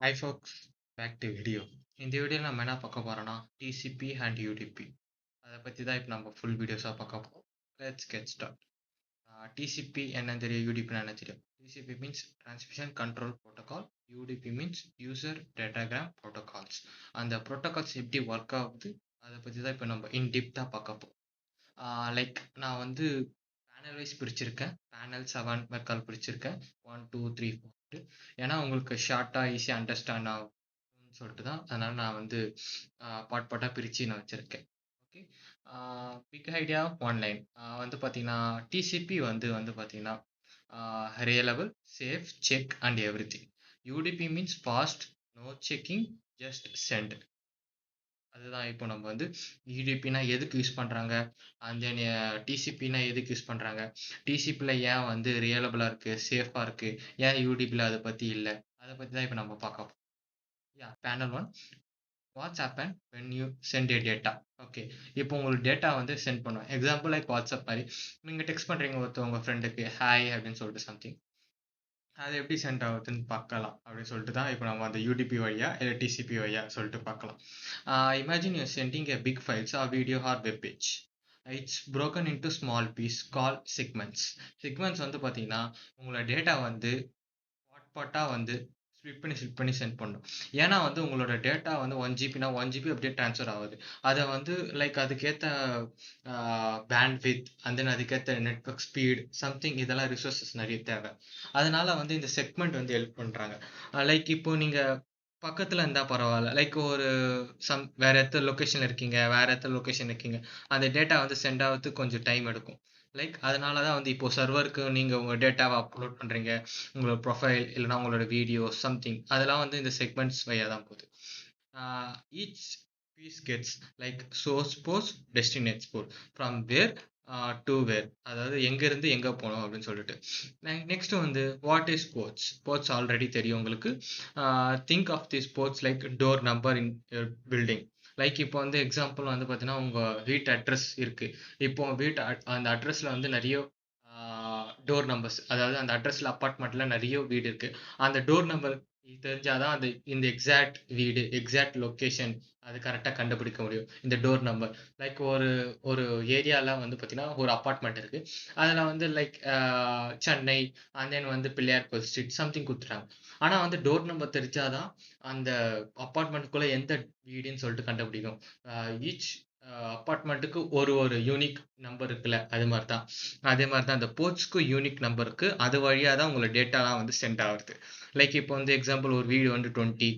Hi folks, back to video. இந்த வீடியோவில் நம்ம என்ன பார்க்க போறோம்னா TCP and UDP அதை பற்றி தான் இப்போ நம்ம ஃபுல் வீடியோஸாக பார்க்க போகிறோம். Let's get started. TCP என்ன தெரியும், UDP என்ன தெரியும். TCP means Transmission Control Protocol, UDP means User Datagram Protocols. அந்த ப்ரோட்டோகால்ஸ் எப்படி ஒர்க் ஆகுது அதை பற்றி தான் இப்போ நம்ம இன்டெப்த்தாக பார்க்க போகிறோம். லைக் நான் வந்து பேனல் வைஸ் பிரிச்சிருக்கேன், பேனல் 7 மெக்கால் பிரிச்சிருக்கேன், 1 2 3 4. ஏன்னா உங்களுக்கு ஷார்ட்டாக ஈஸியாக அண்டர்ஸ்டாண்ட் ஆகும்னு சொல்லிட்டு தான், அதனால் நான் வந்து பாட்டாக பிரித்து நான் வச்சுருக்கேன். ஓகே, பிக் ஐடியா ஆன்லைன் வந்து பார்த்தீங்கன்னா டிசிபி வந்து பார்த்தீங்கன்னா reliable, safe, check and everything. UDP means fast, no checking, just send. அதுதான் இப்போ நம்ம வந்து யூடிபினா எதுக்கு யூஸ் பண்ணுறாங்க, அண்ட் தென் டிசிபினா எதுக்கு யூஸ் பண்ணுறாங்க, டிசிபியில் ஏன் வந்து ரியலபிளாக இருக்குது, சேஃபாக இருக்குது, ஏன் யூடிபியில் அதை பற்றி இல்லை, அதை பற்றி தான் இப்போ நம்ம பார்க்க போகிறோம். Panel 1, what's happen when you send a data. Okay, இப்போ உங்களுக்கு டேட்டா வந்து சென்ட் பண்ணுவோம். எக்ஸாம்பிள் லைக் வாட்ஸ்அப் மாதிரி நீங்கள் டெக்ஸ்ட் பண்ணுறீங்க உங்கள் ஃப்ரெண்டுக்கு ஹாய் அப்படின்னு சொல்லிட்டு சம்திங். அது எப்படி சென்ட் ஆகுதுன்னு பார்க்கலாம் அப்படின்னு சொல்லிட்டு தான் இப்போ நம்ம அந்த யூடிபி வழியா இல்லை டிசிபி வழியா சொல்லிட்டு பார்க்கலாம். Imagine you sending a big files or video or web page. It's broken into small piece called segments. Segments வந்து பார்த்தீங்கன்னா உங்களோட டேட்டா வந்து பாட்டாக வந்து ஸ்ப்ளிட் பண்ணி சென்ட் பண்ணும். ஏன்னா வந்து உங்களோட டேட்டா வந்து 1 GB 1 GB அப்படியே ட்ரான்ஸ்ஃபர் ஆகுது. அதை வந்து லைக் அதுக்கேற்ற பேண்ட்வித் அண்ட் தென் அதுக்கேற்ற நெட்வொர்க் ஸ்பீட் சம்திங் இதெல்லாம் ரிசோர்ஸஸ் நிறைய தேவை. அதனால வந்து இந்த செக்மெண்ட் வந்து ஹெல்ப் பண்ணுறாங்க. லைக் இப்போ நீங்கள் பக்கத்தில் இருந்தால் பரவாயில்ல, லைக் ஒரு வேற எத்த லொக்கேஷன் இருக்கீங்க, வேற எத்த லொக்கேஷன் இருக்கீங்க, அந்த டேட்டா வந்து சென்ட் ஆகிறதுக்கு கொஞ்சம் டைம் எடுக்கும். லைக் அதனால தான் வந்து இப்போ சர்வருக்கு நீங்கள் உங்கள் டேட்டாவை அப்லோட் பண்ணுறீங்க, உங்களோட ப்ரொஃபைல் இல்லைனா உங்களோட வீடியோ சம்திங், அதெல்லாம் வந்து இந்த செக்மெண்ட்ஸ் வழியாக தான் போகுது. Each piece gets like source port, destination port, from where to where, அதாவது எங்கேருந்து எங்கே போகணும் அப்படின்னு சொல்லிட்டு. நெக்ஸ்ட் வந்து what is ports. Ports already தெரியும் உங்களுக்கு. Think of the ports like door number in building. Like இப்போ வந்து எக்ஸாம்பிள் வந்து பார்த்தீங்கன்னா உங்கள் வீட்டு அட்ரஸ் இருக்குது. இப்போ அந்த அட்ரஸில் வந்து நிறைய டோர் நம்பர்ஸ், அதாவது அந்த அட்ரஸில் அப்பார்ட்மெண்ட்டில் நிறைய வீடு இருக்குது. அந்த டோர் நம்பர் தெரிஞ்சாதான் அந்த இந்த எக்ஸாக்ட் வீடு எக்ஸாக்ட் லொக்கேஷன் அது கரெக்டாக கண்டுபிடிக்க முடியும். இந்த டோர் நம்பர் லைக் ஒரு ஏரியாவில் வந்து பார்த்தீங்கன்னா ஒரு அப்பார்ட்மெண்ட் இருக்குது, அதில் வந்து லைக் சென்னை அண்ட் தென் வந்து பிள்ளையார் கோயில் ஸ்ட்ரீட் சம்திங் கொடுத்துட்டாங்க. ஆனால் வந்து டோர் நம்பர் தெரிஞ்சாதான் அந்த அப்பார்ட்மெண்ட்டுக்குள்ளே எந்த வீடுன்னு சொல்லிட்டு கண்டுபிடிக்கும். ஈச் அப்பார்ட்மெண்ட்டுக்கு ஒரு யூனிக் நம்பர் இருக்குல்ல, அதே மாதிரி தான் அந்த போர்ட்ஸ்க்கு யூனிக் நம்பர் இருக்கு. அது வழியாக தான் உங்களோட டேட்டாலாம் வந்து சென்ட் ஆகுது. லைக் இப்போ வந்து எக்ஸாம்பிள் ஒரு வீடு வந்து 20,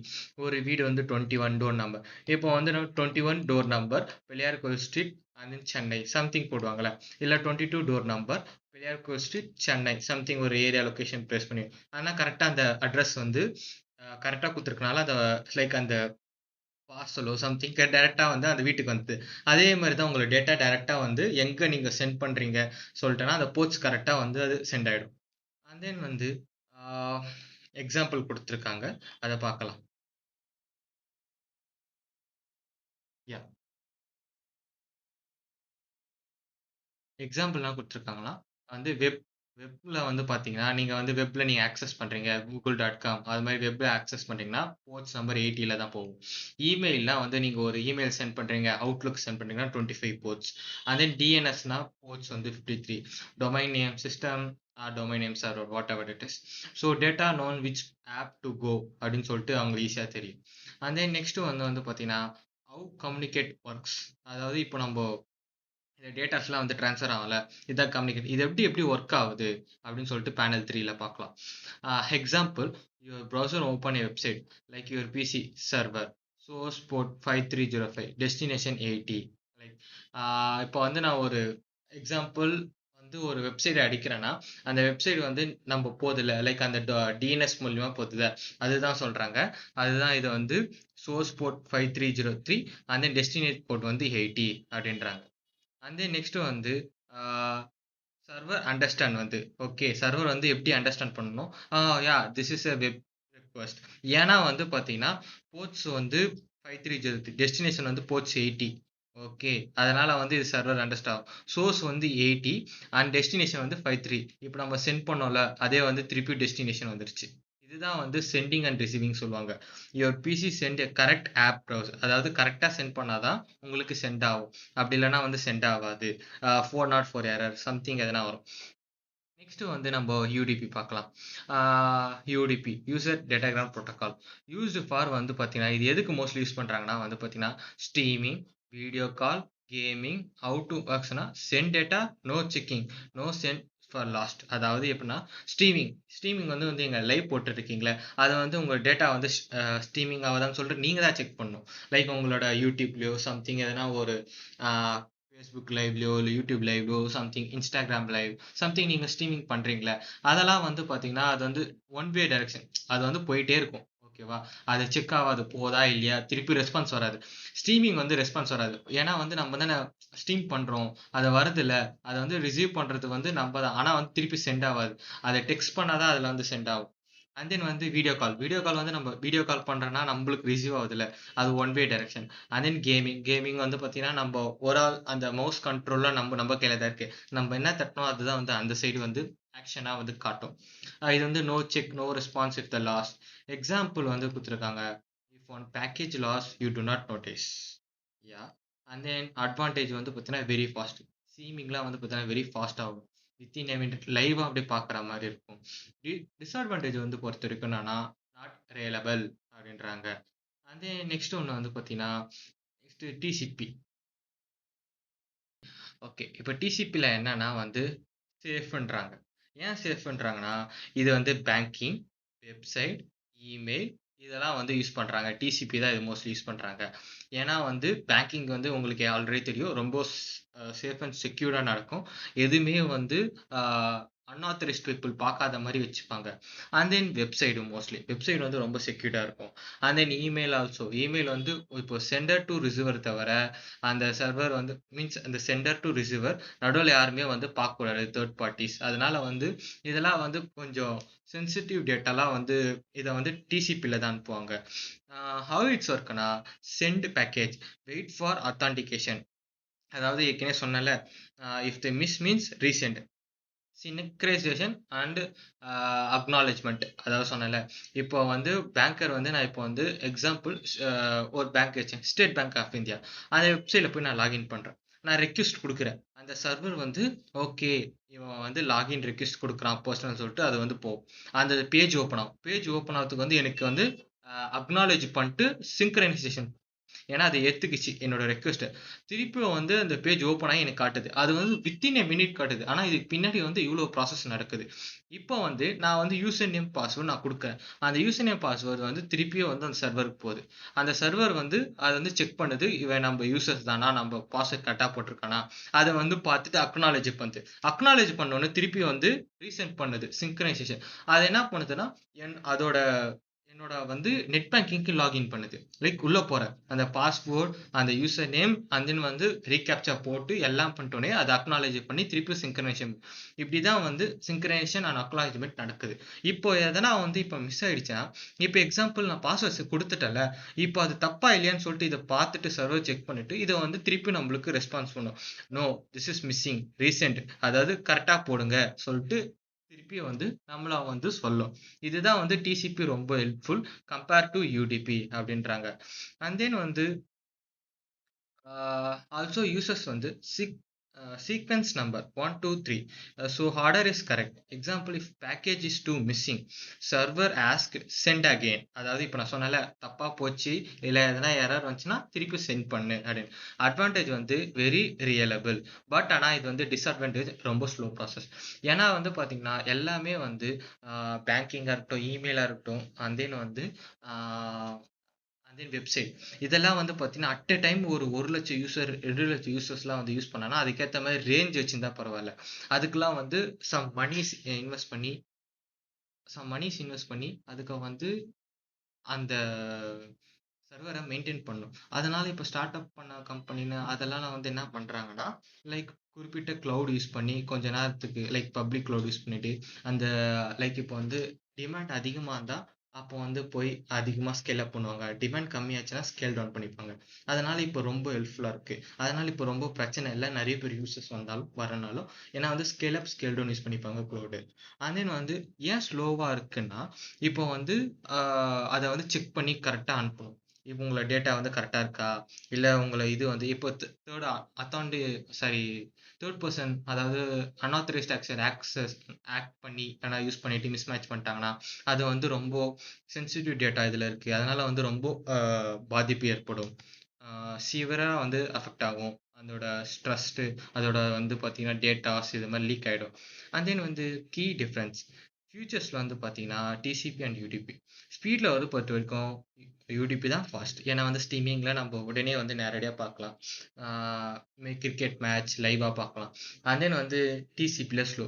ஒரு வீடு வந்து 21 டோர் நம்பர். இப்போ வந்து 21 டோர் நம்பர் பிள்ளையார் கோயில் ஸ்ட்ரீட் அண்ட் சென்னை சம்திங் போடுவாங்களே, இல்லை 22 டோர் நம்பர் பிள்ளையார் கோயில் ஸ்ட்ரீட் சென்னை சம்திங் ஒரு ஏரியா லொக்கேஷன் ப்ளேஸ் பண்ணி. ஆனால் கரெக்டாக அந்த அட்ரஸ் வந்து கரெக்டாக கொடுத்துருக்கனால அந்த லைக் அந்த பார்சலோ சம்திங் டைரெக்டாக வந்து அந்த வீட்டுக்கு வந்து, அதே மாதிரி தான் உங்களோட டேட்டா டைரெக்டாக வந்து எங்கே நீங்கள் சென்ட் பண்ணுறீங்க சொல்லிட்டேன்னா அந்த போர்ட்ஸ் கரெக்டாக வந்து அது சென்ட் ஆகிடும். அண்ட் தென் வந்து எக்ஸாம்பிள் கொடுத்துருக்காங்க, அதை பார்க்கலாம். யா, எக்ஸாம்பிள்லாம் கொடுத்துருக்காங்களா வந்து வெப்பில் வந்து பார்த்தீங்கன்னா நீங்கள் வந்து வெப்பில் நீங்கள் ஆக்சஸ் பண்ணுறீங்க google.com அது மாதிரி வெப்பில் ஆக்சஸ் பண்ணுறீங்கன்னா போர்ட்ஸ் நம்பர் 80 தான் போகும். இமெயிலில் வந்து நீங்கள் ஒரு இமெயில் சென்ட் பண்ணுறீங்க, அவுட்லுக் சென்ட் பண்ணுறீங்கன்னா 25 போர்ட்ஸ். அண்ட் தென் டிஎன்எஸ்னா போர்ட்ஸ் வந்து 53. Domain name system domain name server whatever it is. So data known which app to go அப்படின்னு சொல்லிட்டு அவங்களுக்கு ஈஸியாக தெரியும். அண்ட் தென் நெக்ஸ்ட் வந்து பார்த்தீங்கன்னா how communicate works. அதாவது இப்போ நம்ம இந்த டேட்டாஸ்லாம் வந்து ட்ரான்ஸ்ஃபர் ஆகல, இதான் கம்யூனிகேட், இது எப்படி ஒர்க் ஆகுது அப்படின்னு சொல்லிட்டு பேனல் 3ல பார்க்கலாம். Example, your browser open a website like your PC server, source port 5305, destination 80. Like இப்போ வந்து நான் ஒரு எக்ஸாம்பிள் வந்து ஒரு வெப்சைட் அடிக்கிறேன்னா அந்த வெப்சைட் வந்து நம்ம போதில்லை, லைக் அந்த டிஎன்எஸ் மூலியமா போகுது, அதுதான் சொல்றாங்க. அதுதான் இதை வந்து source port 5303 and then destination port வந்து 80 அப்படின்றாங்க. அண்ட் தென் நெக்ஸ்ட் வந்து சர்வர் அண்டர்ஸ்டாண்ட் வந்து ஓகே, சர்வர் வந்து எப்படி அண்டர்ஸ்டாண்ட் பண்ணணும், yeah this is a web request. ஏன்னா வந்து பார்த்தீங்கன்னா போர்ட்ஸ் வந்து 5303, டெஸ்டினேஷன் வந்து போர்ட்ஸ் 80. ஓகே, அதனால வந்து இது சர்வர் அண்டர்ஸ்டாண்ட் ஆகும். சோர்ஸ் வந்து 80 அண்ட் டெஸ்டினேஷன் வந்து 53. இப்போ நம்ம சென்ட் பண்ணோம்ல, அதே வந்து திருப்பி டெஸ்டினேஷன் வந்துருச்சு. இதுதான் வந்து சென்டிங் அண்ட் ரிசீவிங் சொல்லுவாங்க. Your PC send a correct app browser. அதாவது கரெக்ட்டா சென்ட் பண்ணா தான் உங்களுக்கு சென்ட் ஆகும். அப்படி இல்லன்னா வந்து சென்ட் ஆவாது. 404 எரர் சம்திங் எதனா வரும். நெக்ஸ்ட் வந்து நம்ம யூடிபி பார்க்கலாம். UDP user datagram protocol used for வந்து பார்த்தீங்கன்னா, இது எதுக்கு மோஸ்ட்லி யூஸ் பண்றாங்கன்னா வந்து பார்த்தீங்கன்னா, streaming, video call, gaming, how to ஒர்க்ஸ்னா send data, no checking, no send for lost. அதாவது எப்படின்னா ஸ்ட்ரீமிங் வந்து வந்து எங்க லைவ் போட்டுருக்கீங்களே, அதை வந்து உங்க டேட்டா வந்து ஸ்ட்ரீமிங் ஆகுதான்னு சொல்லிட்டு நீங்க தான் செக் பண்ணணும். லைக் உங்களோட யூடியூப்லயோ சம்திங் எதனா ஒரு ஃபேஸ்புக் லைவ்லயோ இல்லை யூடியூப் லைவ்லயோ சம்திங் இன்ஸ்டாகிராம் லைவ் சம்திங் நீங்கள் ஸ்ட்ரீமிங் பண்ணுறீங்களே, அதெல்லாம் வந்து பார்த்தீங்கன்னா அது வந்து ஒன் வே டைரக்ஷன். அது வந்து போயிட்டே இருக்கும். ஓகேவா? அது செக் ஆகாது, போதா இல்லையா, திருப்பி ரெஸ்பான்ஸ் வராது. ஸ்ட்ரீமிங் வந்து ரெஸ்பான்ஸ் வராது. ஏன்னா வந்து நம்ம தானே ஸ்ட்ரீம் பண்ணுறோம், அது வருது இல்லை, அதை வந்து ரிசீவ் பண்ணுறது வந்து நம்ம தான். ஆனால் வந்து திருப்பி சென்ட் ஆகாது. அதை டெக்ஸ்ட் பண்ணாதான் அதில் வந்து சென்ட் ஆகும். அண்ட் தென் வந்து வீடியோ கால் வந்து நம்ம வீடியோ கால் பண்ணுறோன்னா நம்மளுக்கு ரிசீவ் ஆகுதுல்ல, அது one way direction. And then gaming வந்து பார்த்தீங்கன்னா, நம்ம ஒரு ஆள் அந்த மவுஸ் கண்ட்ரோலில் நம்ம கையில் தான் இருக்கு. நம்ம என்ன தட்டினோம் அதுதான் வந்து அந்த சைடு வந்து ஆக்ஷனாக வந்து காட்டும். இது வந்து no check no response if the loss. Example வந்து கொடுத்துருக்காங்க. If one package loss you do not notice. Yeah. And then advantage வந்து பார்த்தீங்கன்னா வெரி ஃபாஸ்ட். ஸ்ட்ரீமிங்லாம் வந்து பார்த்தீங்கன்னா வெரி ஃபாஸ்ட் ஆகும். வித்தின் எ மினிட் லைவாக அப்படியே பார்க்குற மாதிரி இருக்கும். டிஸ்அட்வான்டேஜ் வந்து பொறுத்த வரைக்கும் என்னன்னா, நாட் ரியலபிள் அப்படின்றாங்க. அதே நெக்ஸ்ட் ஒன்று வந்து பார்த்தீங்கன்னா, நெக்ஸ்ட் டிசிபி. ஓகே, இப்போ டிசிபியில் என்னன்னா வந்து சேஃப்ன்றாங்க. ஏன் சேஃப்ன்றாங்கன்னா, இது வந்து பேங்கிங், வெப்சைட், இமெயில் இதெல்லாம் வந்து யூஸ் பண்ணுறாங்க. டிசிபி தான் இது மோஸ்ட்லி யூஸ் பண்ணுறாங்க. ஏன்னா வந்து பேங்கிங் வந்து உங்களுக்கு ஆல்ரெடி தெரியும், ரொம்ப சேஃப் அண்ட் செக்யூர்டாக நடக்கும். எதுவுமே வந்து அன்ஆத்தரைஸ்ட் பீப்புள் பார்க்காத மாதிரி வச்சுப்பாங்க. அண்ட் தென் வெப்சைட் வந்து ரொம்ப செக்யூர்டாக இருக்கும். And then email also. Email வந்து இப்போ சென்டர் டு ரிசீவர் தவிர அந்த சர்வர் வந்து மீன்ஸ் அந்த சென்டர் டு ரிசீவர் நடுவில் யாருமே வந்து பார்க்கக்கூடாது, தேர்ட் பார்ட்டிஸ். அதனால வந்து இதெல்லாம் வந்து கொஞ்சம் சென்சிட்டிவ் டேட்டாலாம் வந்து இதை வந்து டிசிபியில் தான் அனுப்புவாங்க. ஹவ் இட்ஸ் ஒர்க்னா, send package, wait for authentication. அதாவது ஏற்கனவே சொன்னல, if the miss means resend synchronisation and acknowledgement. அதாவது சொன்னல, இப்போ வந்து பேங்கர் வந்து நான் இப்போ வந்து எக்ஸாம்பிள் ஒரு பேங்க் வச்சேன், ஸ்டேட் பேங்க் ஆஃப் இந்தியா. அந்த வெப்சைட்டில் போய் நான் லாகின் பண்ணுறேன், நான் ரெக்வெஸ்ட் கொடுக்குறேன். அந்த சர்வர் வந்து ஓகே இவன் வந்து லாகின் ரெக்வெஸ்ட் கொடுக்குறான் பர்சனல் சொல்லிட்டு அது வந்து போகும். அந்த பேஜ் ஓப்பன் ஆகும். பேஜ் ஓப்பன் ஆகிறதுக்கு வந்து எனக்கு வந்து அக்னாலேஜ் பண்ணிட்டு சிங்க்ரனைசேஷன், ஏன்னா அதை ஏத்துக்குச்சு என்னோட ரெக்வெஸ்ட். திருப்பியும் வந்து அந்த பேஜ் ஓப்பன் ஆகி எனக்கு காட்டுது. அது வந்து வித்தின் எ மினிட் காட்டுது. ஆனா இதுக்கு பின்னாடி வந்து இவ்வளோ ப்ராசஸ் நடக்குது. இப்போ வந்து நான் வந்து யூசர் நேம் பாஸ்வேர்டு நான் கொடுக்குறேன். அந்த யூசர் நேம் பாஸ்வேர்டு வந்து திருப்பியும் வந்து அந்த சர்வருக்கு போகுது. அந்த சர்வர் வந்து அதை வந்து செக் பண்ணுது, இவன் நம்ம யூசர்ஸ் தானா, நம்ம பாஸ்வேர்ட் கரெக்டாக போட்டிருக்கானா, அதை வந்து பார்த்துட்டு அக்னாலேஜ் பண்ணுது. அக்னாலேஜ் பண்ணோன்னு திருப்பி வந்து ரீசெண்ட் பண்ணுது சிங்க்ரனைசேஷன். அது என்ன பண்ணுதுன்னா, அதோட என்னோட வந்து நெட் பேங்கிங்க்கு லாகின் பண்ணுது. லைக் உள்ள போறேன், அந்த பாஸ்வேர்ட், அந்த யூசர் நேம் அண்ட் தென் வந்து ரீகேப்சா போட்டு எல்லாம் பண்ணிட்டோன்னே அதை அக்னாலேஜ் பண்ணி திருப்பி சிங்க்ரனைசேஷன். இப்படிதான் வந்து சிங்க்ரனைசேஷன் அண்ட் அக்னாலேஜ்மெண்ட் நடக்குது. இப்போ எதனா வந்து இப்போ மிஸ் ஆயிடுச்சுன்னா, இப்போ எக்ஸாம்பிள் நான் பாஸ்வேர்ட்ஸ் கொடுத்துட்டேன்ல, இப்போ அது தப்பா இல்லையான்னு சொல்லிட்டு இதை பார்த்துட்டு சர்வர் செக் பண்ணிட்டு இதை வந்து திருப்பி நம்மளுக்கு ரெஸ்பான்ஸ் பண்ணும். No this is missing resend, அதாவது கரெக்டா போடுங்க சொல்லிட்டு திருப்பி வந்து நம்மள வந்து சொல்லும். இதுதான் வந்து டிசிபி ரொம்ப ஹெல்ப்ஃபுல் கம்பேர் டு யூடிபி அப்படின்றாங்க. அண்ட் தென் வந்து ஆல்சோ யூசர்ஸ் வந்து sequence number 1 2 3 so order is correct. Example if package is two missing server ask send again. அதாவது இப்போ நான் சொன்னல தப்பா போச்சு இல்லை எதனா எரர் வந்துச்சுன்னா திருப்பி சென்ட் பண்ணு அப்படின்னு. அட்வான்டேஜ் வந்து வெரி ரியலபிள். பட் ஆனால் இது வந்து டிஸ்அட்வான்டேஜ் ரொம்ப ஸ்லோ ப்ராசஸ். ஏன்னா வந்து பார்த்தீங்கன்னா எல்லாமே வந்து பேங்கிங்காக இருக்கட்டும், இமெயிலாக இருக்கட்டும், அண்ட் தென் வந்து அண்ட் தென் வெப்சைட், இதெல்லாம் வந்து பார்த்தீங்கன்னா அட் எ டைம் ஒரு 1,00,000 யூசர் 2,00,000 யூசர்ஸ்லாம் வந்து யூஸ் பண்ணானா அதுக்கேற்ற மாதிரி ரேஞ்ச் வச்சுருந்தா பரவாயில்ல. அதுக்கெல்லாம் வந்து சம் மணிஸ் இன்வெஸ்ட் பண்ணி அதுக்கு வந்து அந்த சர்வரை மெயின்டைன் பண்ணும். அதனால இப்போ ஸ்டார்ட் அப் பண்ண கம்பெனின்னு அதெல்லாம் வந்து என்ன பண்ணுறாங்கன்னா, லைக் குறிப்பிட்ட க்ளவுட் யூஸ் பண்ணி கொஞ்ச நேரத்துக்கு லைக் பப்ளிக் க்ளவுட் யூஸ் பண்ணிட்டு அந்த லைக் இப்போ வந்து டிமாண்ட் அதிகமாக இருந்தால் அப்போ வந்து போய் அதிகமா ஸ்கேல் அப் பண்ணுவாங்க. டிமாண்ட் கம்மியாச்சுன்னா ஸ்கேல் டவுன் பண்ணிப்பாங்க. அதனால இப்போ ரொம்ப ஹெல்ப்ஃபுல்லா இருக்கு. அதனால இப்போ ரொம்ப பிரச்சனை இல்ல. நெறைய பேர் யூசர்ஸ் வந்தாலும் வரனாலும் ஏன்னா வந்து scale up, scale down use பண்ணிப்பாங்க க்ளவுடு. அண்ட் தென் வந்து ஏன் ஸ்லோவா இருக்குன்னா, இப்போ வந்து அ அத வந்து செக் பண்ணி கரெக்ட்டா அனுப்பணும். இப்போ உங்கள டேட்டா வந்து கரெக்ட்டா இருக்கா? இல்ல உங்கள இது வந்து இப்போ தேர்ட் அத்தான்டி சாரி தேர்ட் பெர்சன் அதாவது அன்ஆத்தரைஸ்ட் ஆக்சஸ் ஆக்ட் பண்ணி யூஸ் பண்ணிட்டு மிஸ்மேட்ச் பண்ணிட்டாங்கன்னா, அது வந்து ரொம்ப சென்சிட்டிவ் டேட்டா இதில் இருக்குது. அதனால வந்து ரொம்ப பாதிப்பு ஏற்படும். சிவியரா வந்து அஃபெக்ட் ஆகும். அதோட ஸ்ட்ரஸ்ட்டு அதோட வந்து பார்த்தீங்கன்னா டேட்டாஸ் இது மாதிரி லீக் ஆகிடும். அண்ட் தென் வந்து கீ டிஃப்ரென்ஸ் ஃபியூச்சர்ஸில் வந்து பார்த்தீங்கன்னா டிசிபி அண்ட் யூடிபி ஸ்பீடில் வந்து பொறுத்த வரைக்கும் யூடிபி தான் ஃபாஸ்ட். ஏன்னா வந்து ஸ்ட்ரீமிங்கில் நம்ம உடனே வந்து நேரடியாக பார்க்கலாம். கிரிக்கெட் மேட்ச் லைவாக பார்க்கலாம். அண்ட் தென் வந்து டிசிபியில் ஸ்லோ.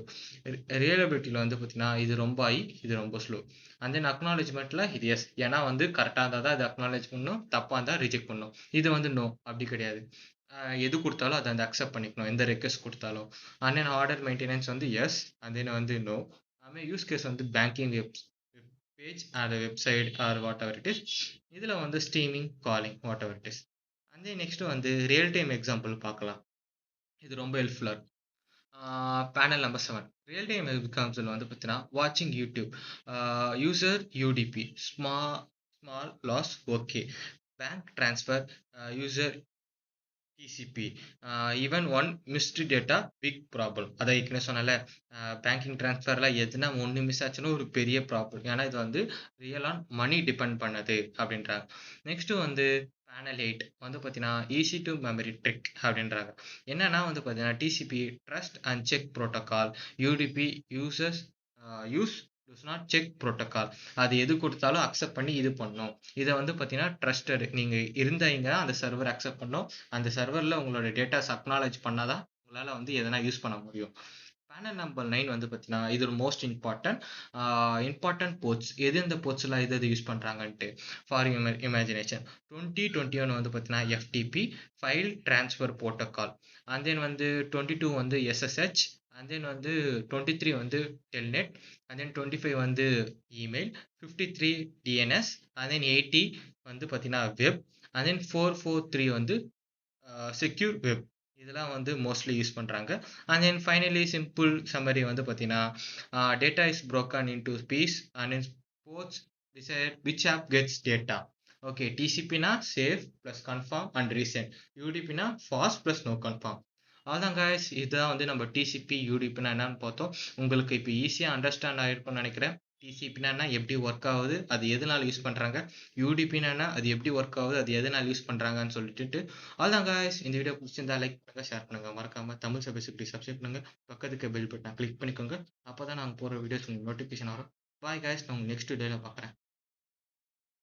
ரியலபிலிட்டியில் வந்து பார்த்தீங்கன்னா இது ரொம்ப ஹை, இது ரொம்ப ஸ்லோ. அண்ட் தென் அக்னாலஜ்மெண்ட்டில் இது எஸ். ஏன்னா வந்து கரெக்டாக இருந்தால் தான் இது அக்னாலேஜ் பண்ணணும், தப்பாக இருந்தால் ரிஜெக்ட் பண்ணணும். இது வந்து நோ அப்படி கிடையாது. எது கொடுத்தாலும் அதை அந்த அக்செப்ட் பண்ணிக்கணும், எந்த ரெக்வஸ்ட் கொடுத்தாலும். அண்ட் தென் ஆர்டர் மெயின்டெனன்ஸ் வந்து எஸ், அண்ட் தென் வந்து நோ. அதுமாதிரி யூஸ் கேஸ் வந்து banking page or website or whatever it is. இதில் வந்து streaming calling whatever it is. And then next வந்து ரியல் டைம் எக்ஸாம்பிள் பார்க்கலாம். இது ரொம்ப ஹெல்ப்ஃபுல்லாக இருக்கும். Panel number 7 real time example வந்து பார்த்தீங்கன்னா வாட்சிங் YouTube. User UDP small loss okay. Bank transfer user TCP. Even one missed data big problem. அதை ஏற்கனவே சொன்னல, பேங்கிங் ட்ரான்ஸ்ஃபர்ல எதுனா ஒன்று மிஸ் ஆச்சுன்னா ஒரு பெரிய ப்ராப்ளம். ஏன்னா இது வந்து ரியல் ஆன் மணி டிபெண்ட் பண்ணது அப்படின்றாங்க. நெக்ஸ்ட் வந்து பேனல் 8 வந்து பார்த்தீங்கன்னா ஈஸி டு மெமரி ட்ரிக் அப்படின்றாங்க. என்னன்னா வந்து பார்த்தீங்கன்னா TCP trust and check protocol. UDP users use does not check protocol. அது எது கொடுத்தாலும் அக்செப்ட் பண்ணி இது பண்ணும். இதை வந்து பார்த்தீங்கன்னா ட்ரஸ்டட் நீங்கள் இருந்தீங்க அந்த சர்வர் அக்செப்ட் பண்ணும். அந்த சர்வரில் உங்களோட டேட்டாஸ் அக்னாலேஜ் பண்ணாதான் உங்களால் வந்து எதனா யூஸ் பண்ண முடியும். பேனல் நம்பர் 9 வந்து பார்த்தீங்கன்னா இது ஒரு மோஸ்ட் இம்பார்ட்டன்ட் போர்ட்ஸ். எது இந்த போர்ட்ஸ்லாம் எது யூஸ் பண்ணுறாங்கன்ட்டு ஃபார் இமேஜினேஷன் 2021 வந்து பார்த்தீங்கன்னா FTP file transfer protocol. And then வந்து 22 வந்து எஸ்எஸ்ஹெச். அண்ட் தென் வந்து 23 வந்து டெல்நெட். அண்ட் தென் 25 வந்து இமெயில். 53 டிஎன்எஸ். அண்ட் தென் 80 வந்து பார்த்தீங்கன்னா வெப். அண்ட் தென் 443 வந்து செக்யூர் வெப். இதெல்லாம் வந்து மோஸ்ட்லி யூஸ் பண்ணுறாங்க. And then finally simple summary வந்து பார்த்தீங்கன்னா data is broken into piece and in ports decide which app gets data. Okay, டிசிபினா safe plus confirm and resend. யூடிபினா fast plus no confirm. அதான் guys, இதுதான் வந்து நம்ம TCP யூடிபினா என்னன்னு பார்த்தோம். உங்களுக்கு இப்போ ஈஸியாக அண்டர்ஸ்டாண்ட் ஆகிருக்கும்னு நினைக்கிறேன். டிசிபினா எப்படி ஒர்க் ஆகுது, அது எதனால யூஸ் பண்ணுறாங்க, யூடிபினா அது எப்படி ஒர்க் ஆகுது, அது எதனால யூஸ் பண்ணுறாங்கன்னு சொல்லிட்டு அதான் guys, இந்த வீடியோ பிடிச்சிருந்தா லைக் பண்ணுங்க, ஷேர் பண்ணுங்க, மறக்காம தமிழ் சபை சப்ஸ்கிரைப் பண்ணுங்க, பக்கத்துக்கு பெல் பட்டனை கிளிக் பண்ணிக்கோங்க. அப்பதான் நாங்கள் போகிற வீடியோஸ் உங்களுக்கு நோட்டிஃபிகேஷன் வரும். பாய் guys, நான் உங்களுக்கு நெக்ஸ்ட் வீடியோவில் பார்க்குறேன்.